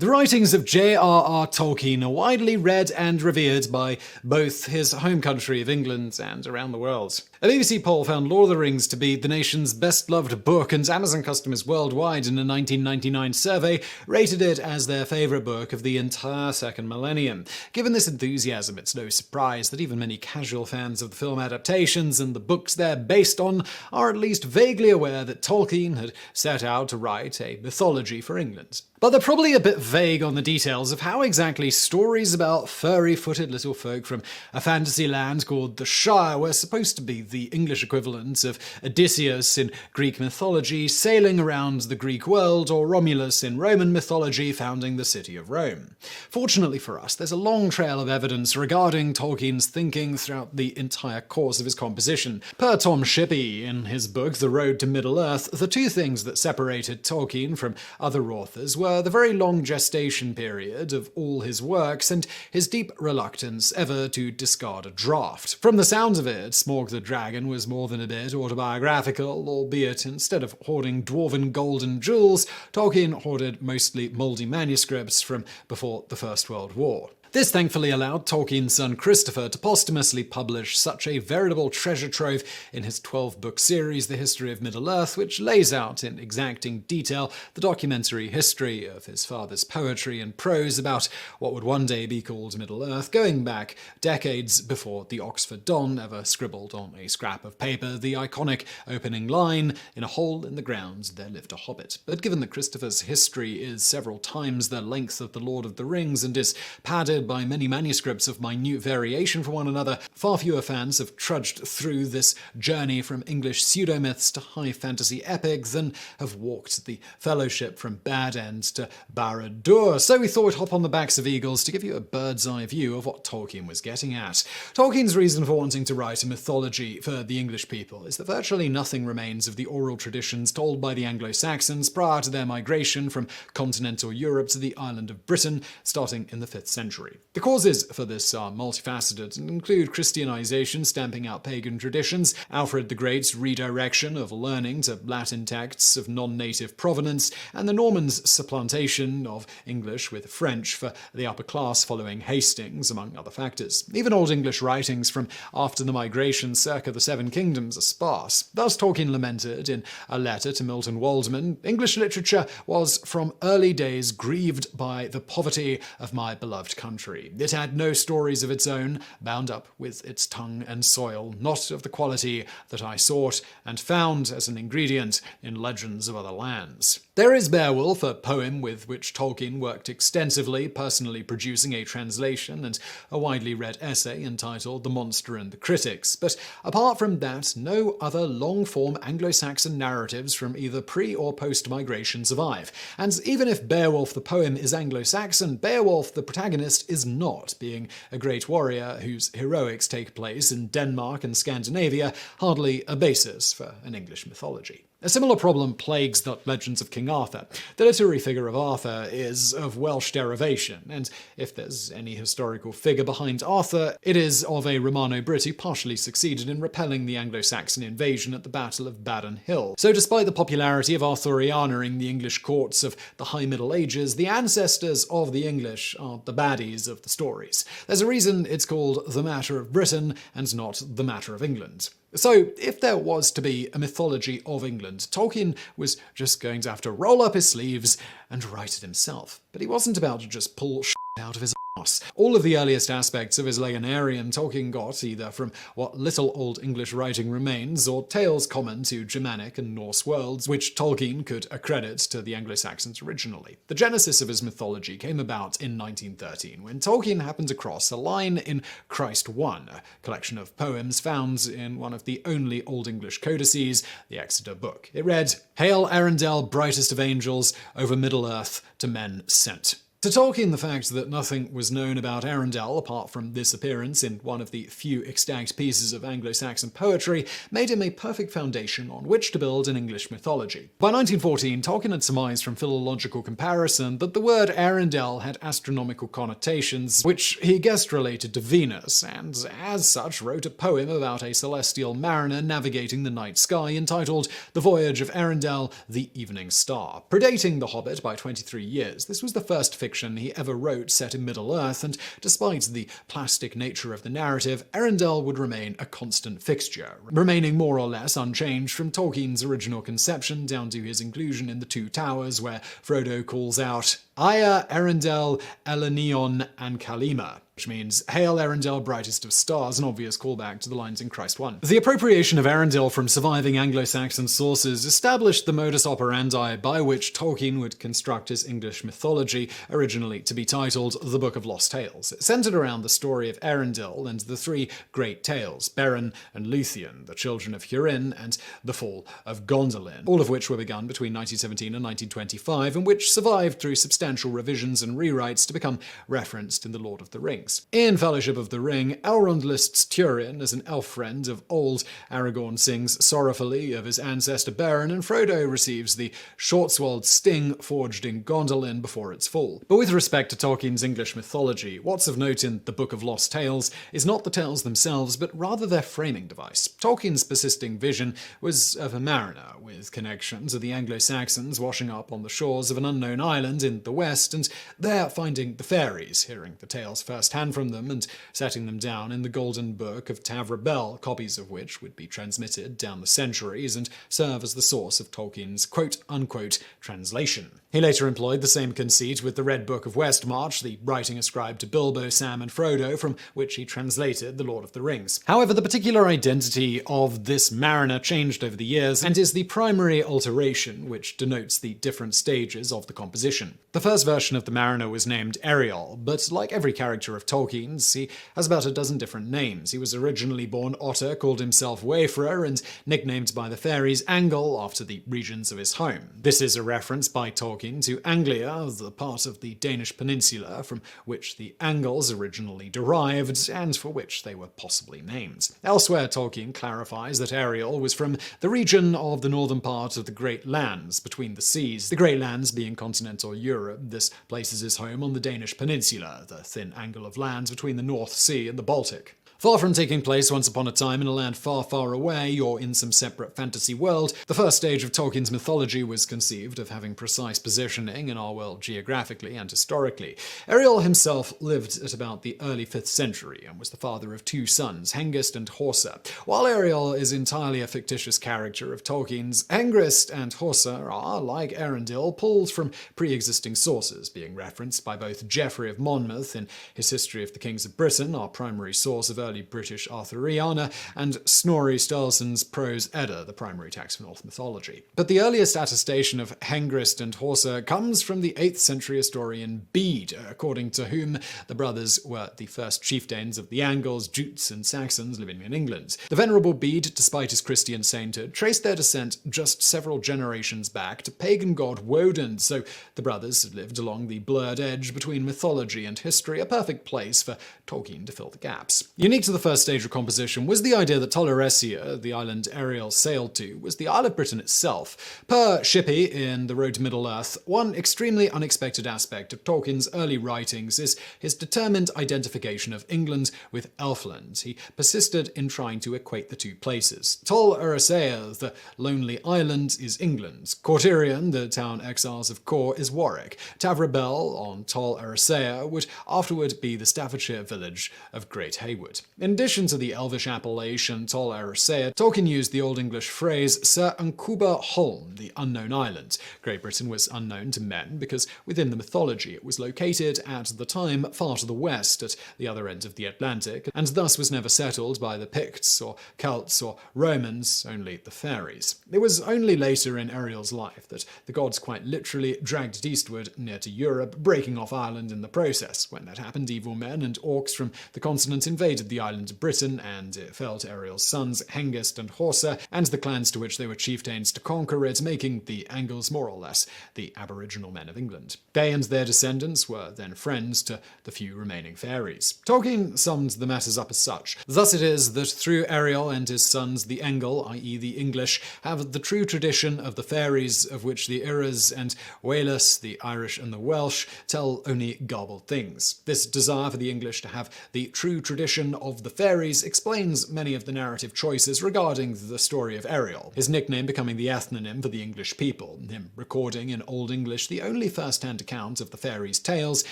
The writings of J.R.R. Tolkien are widely read and revered by both his home country of England and around the world. A BBC poll found Lord of the Rings to be the nation's best-loved book, and Amazon customers worldwide in a 1999 survey rated it as their favourite book of the entire second millennium. Given this enthusiasm, it's no surprise that even many casual fans of the film adaptations and the books they're based on are at least vaguely aware that Tolkien had set out to write a mythology for England. But they're probably a bit vague on the details of how exactly stories about furry-footed little folk from a fantasy land called the Shire were supposed to be the English equivalent of Odysseus in Greek mythology sailing around the Greek world, or Romulus in Roman mythology founding the city of Rome. Fortunately for us, there's a long trail of evidence regarding Tolkien's thinking throughout the entire course of his composition. Per Tom Shippey in his book The Road to Middle-earth, the two things that separated Tolkien from other authors were the very long gestation period of all his works and his deep reluctance ever to discard a draft. From the sounds of it, Smaug the Dragon was more than a bit autobiographical, albeit instead of hoarding dwarven gold and jewels, Tolkien hoarded mostly moldy manuscripts from before the First World War. This thankfully allowed Tolkien's son Christopher to posthumously publish such a veritable treasure trove in his 12-book series, The History of Middle-earth, which lays out in exacting detail the documentary history of his father's poetry and prose about what would one day be called Middle-earth, going back decades before the Oxford Don ever scribbled on a scrap of paper the iconic opening line, "In a hole in the ground there lived a hobbit." But given that Christopher's history is several times the length of The Lord of the Rings and is padded by many manuscripts of minute variation from one another, far fewer fans have trudged through this journey from English pseudo-myths to high fantasy epic than have walked the fellowship from Bad End to Barad-dûr. So we thought we'd hop on the backs of eagles to give you a bird's eye view of what Tolkien was getting at. Tolkien's reason for wanting to write a mythology for the English people is that virtually nothing remains of the oral traditions told by the Anglo-Saxons prior to their migration from continental Europe to the island of Britain, starting in the 5th century. The causes for this are multifaceted and include Christianization stamping out pagan traditions, Alfred the Great's redirection of learning to Latin texts of non-native provenance, and the Normans' supplantation of English with French for the upper class following Hastings, among other factors. Even Old English writings from after the migration circa the Seven Kingdoms are sparse. Thus Tolkien lamented in a letter to Milton Waldman, "English literature was from early days grieved by the poverty of my beloved country. It had no stories of its own, bound up with its tongue and soil, not of the quality that I sought and found as an ingredient in legends of other lands." There is Beowulf, a poem with which Tolkien worked extensively, personally producing a translation and a widely read essay entitled The Monster and the Critics. But apart from that, no other long-form Anglo-Saxon narratives from either pre- or post-migration survive. And even if Beowulf the poem is Anglo-Saxon, Beowulf the protagonist is not, being a great warrior whose heroics take place in Denmark and Scandinavia, hardly a basis for an English mythology. A similar problem plagues the legends of King Arthur. The literary figure of Arthur is of Welsh derivation, and if there's any historical figure behind Arthur, it is of a Romano-Brit who partially succeeded in repelling the Anglo-Saxon invasion at the Battle of Badon Hill. So despite the popularity of Arthuriana in the English courts of the High Middle Ages, the ancestors of the English are the baddies of the stories. There's a reason it's called The Matter of Britain and not The Matter of England. So, if there was to be a mythology of England, Tolkien was just going to have to roll up his sleeves and write it himself. But he wasn't about to just pull shit out of his ass. All of the earliest aspects of his legendarium Tolkien got either from what little Old English writing remains, or tales common to Germanic and Norse worlds, which Tolkien could accredit to the Anglo-Saxons originally. The genesis of his mythology came about in 1913, when Tolkien happened across a line in Christ I, a collection of poems found in one of the only Old English codices, the Exeter Book. It read, "Hail Arendelle, brightest of angels, over Middle-earth to men sent. To Tolkien, the fact that nothing was known about Arendelle apart from this appearance in one of the few extant pieces of Anglo-Saxon poetry made him a perfect foundation on which to build an English mythology. By 1914, Tolkien had surmised from philological comparison that the word Arendelle had astronomical connotations, which he guessed related to Venus, and as such wrote a poem about a celestial mariner navigating the night sky entitled The Voyage of Arendelle, the Evening Star. Predating The Hobbit by 23 years, this was the first fiction he ever wrote set in Middle-earth, and despite the plastic nature of the narrative, Arendelle would remain a constant fixture, remaining more or less unchanged from Tolkien's original conception down to his inclusion in The Two Towers, where Frodo calls out, Aya Arendelle Elenion and Kalima, which means, Hail Arendelle, brightest of stars, an obvious callback to the lines in Christ I. The appropriation of Arendelle from surviving Anglo-Saxon sources established the modus operandi by which Tolkien would construct his English mythology, originally to be titled The Book of Lost Tales. It centered around the story of Arendelle and the three great tales, Beren and Luthien, the children of Húrin, and the fall of Gondolin, all of which were begun between 1917 and 1925, and which survived through substantial revisions and rewrites to become referenced in The Lord of the Rings. In Fellowship of the Ring, Elrond lists Turin as an elf friend of old, Aragorn sings sorrowfully of his ancestor Beren, and Frodo receives the short-swallowed sting forged in Gondolin before its fall. But with respect to Tolkien's English mythology, what's of note in The Book of Lost Tales is not the tales themselves, but rather their framing device. Tolkien's persisting vision was of a mariner, with connections to the Anglo-Saxons washing up on the shores of an unknown island in the west, and there finding the fairies, hearing the tales firsthand from them, and setting them down in the Golden Book of Tavrobel, copies of which would be transmitted down the centuries and serve as the source of Tolkien's quote-unquote translation. He later employed the same conceit with the Red Book of Westmarch, the writing ascribed to Bilbo, Sam, and Frodo, from which he translated The Lord of the Rings. However, the particular identity of this mariner changed over the years, and is the primary alteration which denotes the different stages of the composition. The first version of the mariner was named Eriol, but like every character of Tolkien's, he has about a dozen different names. He was originally born Otter, called himself Wayfarer, and nicknamed by the fairies Angle after the regions of his home. This is a reference by Tolkien to Anglia, the part of the Danish peninsula from which the Angles originally derived, and for which they were possibly named. Elsewhere, Tolkien clarifies that Eriol was from the region of the northern part of the Great Lands, between the seas. The Great Lands being continental Europe, this places his home on the Danish peninsula, the thin angle of lands between the North Sea and the Baltic. Far from taking place once upon a time in a land far, far away, or in some separate fantasy world, the first stage of Tolkien's mythology was conceived of having precise positioning in our world geographically and historically. Eriol himself lived at about the early 5th century and was the father of two sons, Hengist and Horsa. While Eriol is entirely a fictitious character of Tolkien's, Hengist and Horsa are, like Arendelle, pulled from pre-existing sources, being referenced by both Geoffrey of Monmouth in his History of the Kings of Britain, our primary source of early British Arthuriana, and Snorri Sturluson's Prose Edda, the primary text for Norse mythology. But the earliest attestation of Hengist and Horsa comes from the 8th century historian Bede, according to whom the brothers were the first chieftains of the Angles, Jutes, and Saxons living in England. The Venerable Bede, despite his Christian sainthood, traced their descent just several generations back to pagan god Woden, so the brothers had lived along the blurred edge between mythology and history, a perfect place for Tolkien to fill the gaps. Unique to the first stage of composition was the idea that Tolerancia, the island Eriol sailed to, was the Isle of Britain itself. Per Shippey in The Road to Middle-earth, one extremely unexpected aspect of Tolkien's early writings is his determined identification of England with Elfland. He persisted in trying to equate the two places. Tol Eressëa, the lonely island, is England. Cortirion, the town exiles of Cor, is Warwick. Tavrobel on Tol Eressëa would afterward be the Staffordshire village of Great Haywood. In addition to the Elvish appellation Tol Eressëa, Tolkien used the Old English phrase Sir Ancuba Holm, the unknown island. Great Britain was unknown to men because within the mythology it was located at the time far to the west at the other end of the Atlantic, and thus was never settled by the Picts or Celts or Romans, only the fairies. It was only later in Eriol's life that the gods quite literally dragged it eastward near to Europe, breaking off Ireland in the process. When that happened, evil men and orcs from the continent invaded the the island of Britain, and it fell to Eriol's sons, Hengist and Horsa, and the clans to which they were chieftains to conquer it, making the Angles more or less the Aboriginal men of England. They and their descendants were then friends to the few remaining fairies. Tolkien summed the matters up as such. Thus it is that through Eriol and his sons, the Engle, i.e. the English, have the true tradition of the fairies, of which the Iras and Waelus, the Irish and the Welsh, tell only garbled things. This desire for the English to have the true tradition of the fairies explains many of the narrative choices regarding the story of Eriol, his nickname becoming the ethnonym for the English people, him recording in Old English the only first-hand account of the fairies' tales,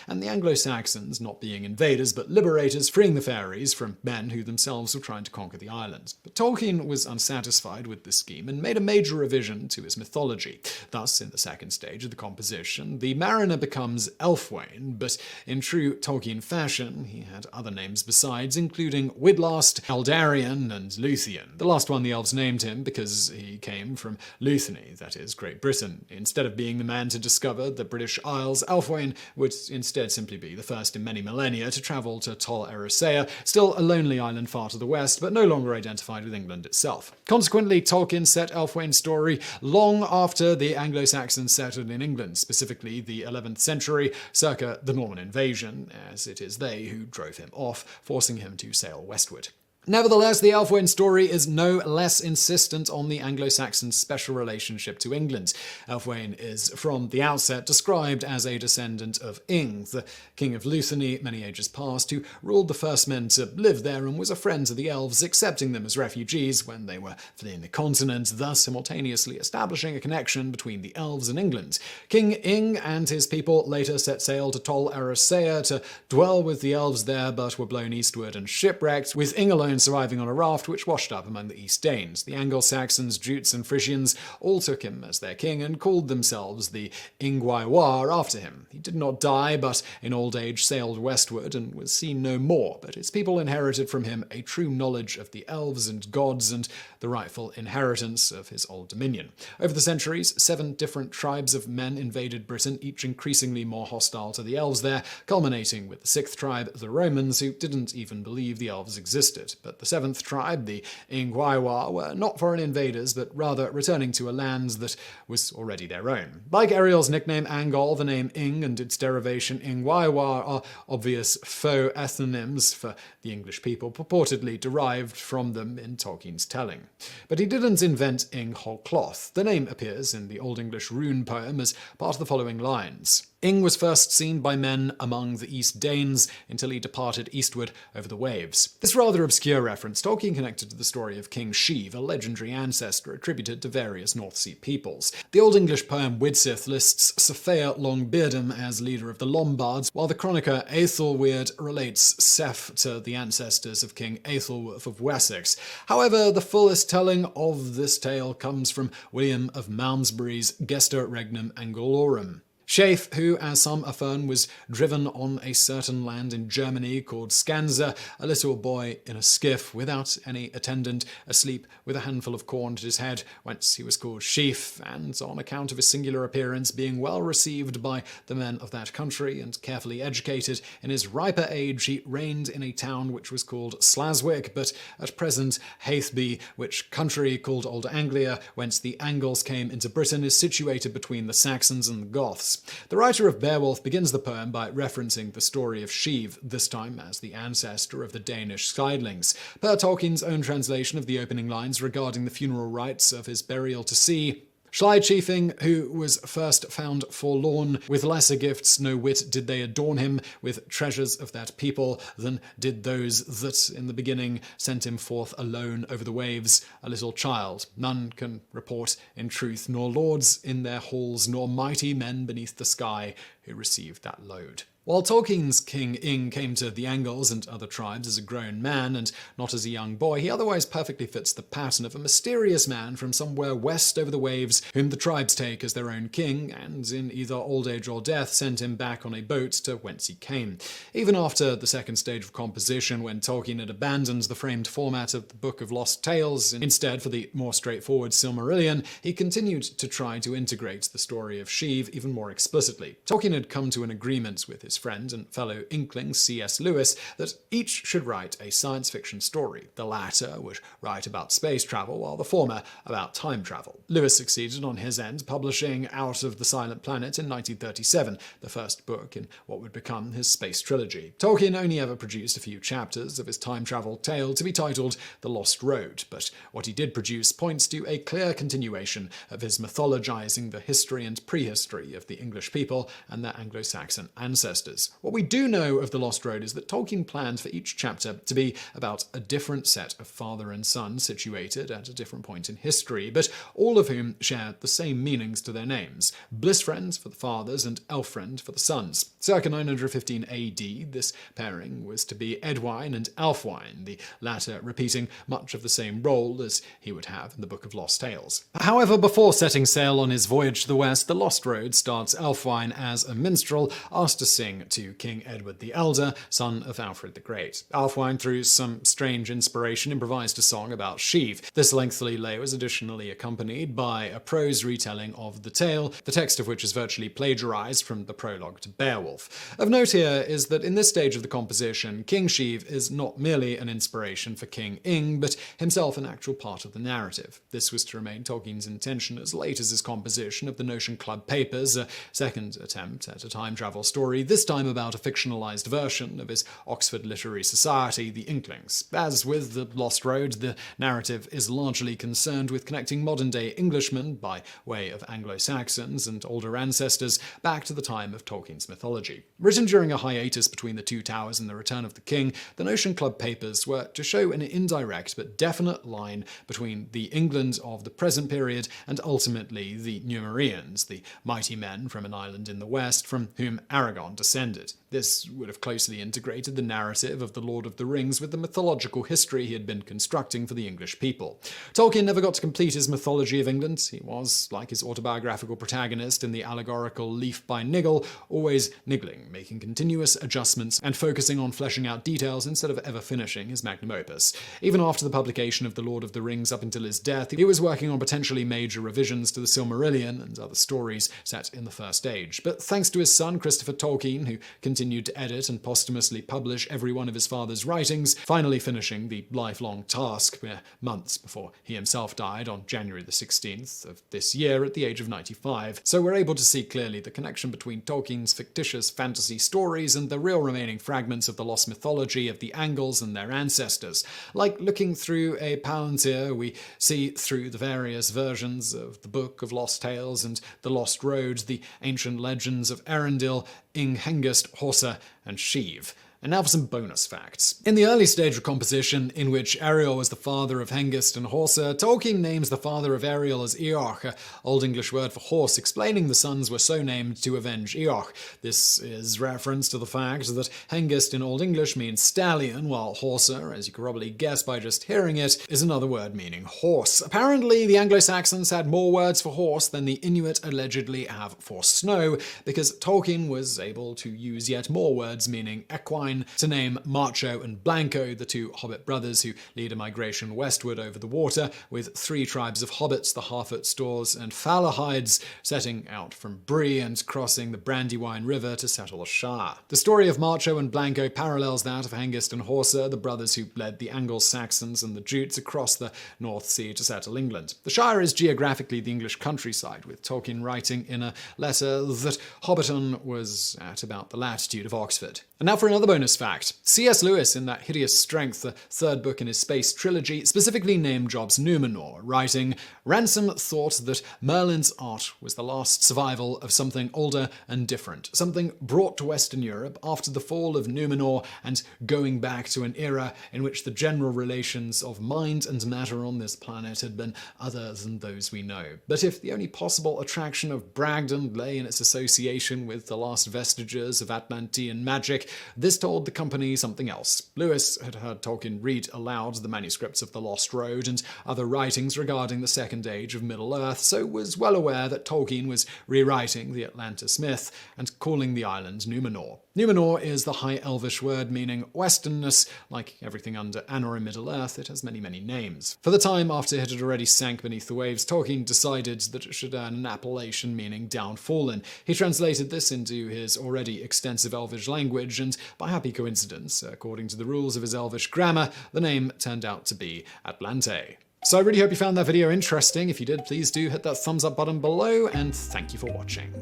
and the Anglo-Saxons not being invaders but liberators, freeing the fairies from men who themselves were trying to conquer the island. But Tolkien was unsatisfied with this scheme and made a major revision to his mythology. Thus, in the second stage of the composition, the mariner becomes Elfwine, but in true Tolkien fashion, he had other names besides, including Widlast, Eldarion, and Luthien. The last one the elves named him because he came from Luthany, that is, Great Britain. Instead of being the man to discover the British Isles, Elfwine would instead simply be the first in many millennia to travel to Tol Eressëa, still a lonely island far to the west, but no longer identified with England itself. Consequently, Tolkien set Elfwine's story long after the Anglo-Saxons settled in England, specifically the 11th century, circa the Norman invasion, as it is they who drove him off, forcing him to sail westward. Nevertheless, the Elfwine story is no less insistent on the Anglo-Saxons' special relationship to England. Elfwine is, from the outset, described as a descendant of Ing, the king of Luthany many ages past, who ruled the first men to live there and was a friend to the elves, accepting them as refugees when they were fleeing the continent, thus simultaneously establishing a connection between the elves and England. King Ing and his people later set sail to Tol Eressëa to dwell with the elves there, but were blown eastward and shipwrecked, with Ing alone surviving on a raft which washed up among the East Danes. The Anglo-Saxons, Jutes and Frisians all took him as their king and called themselves the Ingwaiwar after him. He did not die, but in old age sailed westward and was seen no more, but his people inherited from him a true knowledge of the elves and gods and the rightful inheritance of his old dominion. Over the centuries, 7 different tribes of men invaded Britain, each increasingly more hostile to the elves there, culminating with the 6th tribe, the Romans, who didn't even believe the elves existed. But the 7th tribe, the Ingwaiwar, were not foreign invaders, but rather returning to a land that was already their own. Like Eriol's nickname Angol, the name Ing and its derivation Ingwaiwar are obvious faux ethonyms for the English people, purportedly derived from them in Tolkien's telling. But he didn't invent Ing whole cloth. The name appears in the Old English rune poem as part of the following lines. Ing was first seen by men among the East Danes until he departed eastward over the waves. This rather obscure reference Tolkien connected to the story of King Sheave, a legendary ancestor attributed to various North Sea peoples. The Old English poem Widsith lists Safea Longbeardham as leader of the Lombards, while the chronicler Aethelweard relates Seth to the ancestors of King Aethelwulf of Wessex. However, the fullest telling of this tale comes from William of Malmesbury's Gesta Regnum Angulorum. Sheave, who, as some affirm, was driven on a certain land in Germany called Skansa, a little boy in a skiff without any attendant, asleep with a handful of corn at his head, whence he was called Sheave, and on account of his singular appearance being well received by the men of that country and carefully educated, in his riper age he reigned in a town which was called Slaswick, but at present Haithby, which country called Old Anglia, whence the Angles came into Britain, is situated between the Saxons and the Goths. The writer of Beowulf begins the poem by referencing the story of Sheave, this time as the ancestor of the Danish Skydlings. Per Tolkien's own translation of the opening lines regarding the funeral rites of his burial to sea, Schlei-chiefing, who was first found forlorn, with lesser gifts no whit did they adorn him with treasures of that people than did those that in the beginning sent him forth alone over the waves, a little child. None can report in truth, nor lords in their halls, nor mighty men beneath the sky who received that load. While Tolkien's King Ing came to the Angles and other tribes as a grown man and not as a young boy, he otherwise perfectly fits the pattern of a mysterious man from somewhere west over the waves whom the tribes take as their own king and, in either old age or death, send him back on a boat to whence he came. Even after the second stage of composition, when Tolkien had abandoned the framed format of the Book of Lost Tales, instead for the more straightforward Silmarillion, he continued to try to integrate the story of Sheave even more explicitly. Tolkien Tolkien had come to an agreement with his friend and fellow inkling C.S. Lewis that each should write a science fiction story. The latter would write about space travel, while the former about time travel. Lewis succeeded on his end, publishing Out of the Silent Planet in 1937, the first book in what would become his space trilogy. Tolkien only ever produced a few chapters of his time travel tale to be titled The Lost Road, but what he did produce points to a clear continuation of his mythologizing the history and prehistory of the English people and their Anglo-Saxon ancestors. What we do know of The Lost Road is that Tolkien planned for each chapter to be about a different set of father and son situated at a different point in history, but all of whom share the same meanings to their names: Blissfriend for the fathers and Elfriend for the sons. Circa 915 AD, this pairing was to be Edwine and Elfwine, the latter repeating much of the same role as he would have in the Book of Lost Tales. However, before setting sail on his voyage to the west, The Lost Road starts Elfwine as a minstrel asked to sing to King Edward the Elder, son of Alfred the Great. Elfwine, through some strange inspiration, improvised a song about Sheave. This lengthy lay was additionally accompanied by a prose retelling of the tale, the text of which is virtually plagiarized from the prologue to Beowulf. Of note here is that in this stage of the composition, King Sheave is not merely an inspiration for King Ing, but himself an actual part of the narrative. This was to remain Tolkien's intention as late as his composition of the Notion Club Papers, a second attempt at a time travel story, this time about a fictionalized version of his Oxford Literary Society, the Inklings. As with The Lost Road, the narrative is largely concerned with connecting modern-day Englishmen, by way of Anglo-Saxons and older ancestors, back to the time of Tolkien's mythology. Written during a hiatus between The Two Towers and The Return of the King, the Notion Club Papers were to show an indirect but definite line between the England of the present period and ultimately the Numerians, the mighty men from an island in the west from whom Aragorn descended. This would have closely integrated the narrative of The Lord of the Rings with the mythological history he had been constructing for the English people. Tolkien never got to complete his mythology of England. He was, like his autobiographical protagonist in the allegorical Leaf by Niggle, always niggling, making continuous adjustments and focusing on fleshing out details instead of ever finishing his magnum opus. Even after the publication of The Lord of the Rings up until his death, he was working on potentially major revisions to the Silmarillion and other stories set in the First Age. But thanks to his son, Christopher Tolkien, who continued to edit and posthumously publish every one of his father's writings, finally finishing the lifelong task months before he himself died on January the 16th of this year at the age of 95. So we're able to see clearly the connection between Tolkien's fictitious fantasy stories and the real remaining fragments of the lost mythology of the Angles and their ancestors. Like looking through a palantir, we see through the various versions of the Book of Lost Tales and The Lost Road the ancient legends of Arendelle, Ing Hengist, Horsa, and Sheave. And now for some bonus facts. In the early stage of composition, in which Eriol was the father of Hengist and Horsa, Tolkien names the father of Eriol as Eoch, an Old English word for horse, explaining the sons were so named to avenge Eoch. This is reference to the fact that Hengist in Old English means stallion, while Horsa, as you could probably guess by just hearing it, is another word meaning horse. Apparently, the Anglo-Saxons had more words for horse than the Inuit allegedly have for snow, because Tolkien was able to use yet more words meaning equine to name Marcho and Blanco, the two hobbit brothers who lead a migration westward over the water, with 3 tribes of hobbits, the Harfoot-Stores and Falahides, setting out from Bree and crossing the Brandywine River to settle the Shire. The story of Marcho and Blanco parallels that of Hengist and Horsa, the brothers who led the Anglo-Saxons and the Jutes across the North Sea to settle England. The Shire is geographically the English countryside, with Tolkien writing in a letter that Hobbiton was at about the latitude of Oxford. And now for another bonus fact. C.S. Lewis, in that Hideous Strength, the third book in his space trilogy, specifically named jobs Numenor, writing, "Ransom thought that Merlin's art was the last survival of something older and different, something brought to Western Europe after the fall of Numenor and going back to an era in which the general relations of mind and matter on this planet had been other than those we know. But if the only possible attraction of Bragdon lay in its association with the last vestiges of Atlantean magic, this told the company something else." Lewis had heard Tolkien read aloud the manuscripts of The Lost Road and other writings regarding the Second Age of Middle-earth, so was well aware that Tolkien was rewriting the Atlantis myth and calling the island Numenor. Numenor is the High Elvish word meaning westernness. Like everything under Anor in Middle-earth, it has many, many names. For the time after it had already sank beneath the waves, Tolkien decided that it should earn an appellation meaning downfallen. He translated this into his already extensive Elvish language, and by happy coincidence, according to the rules of his Elvish grammar, the name turned out to be Atlante. So I really hope you found that video interesting. If you did, please do hit that thumbs up button below, and thank you for watching.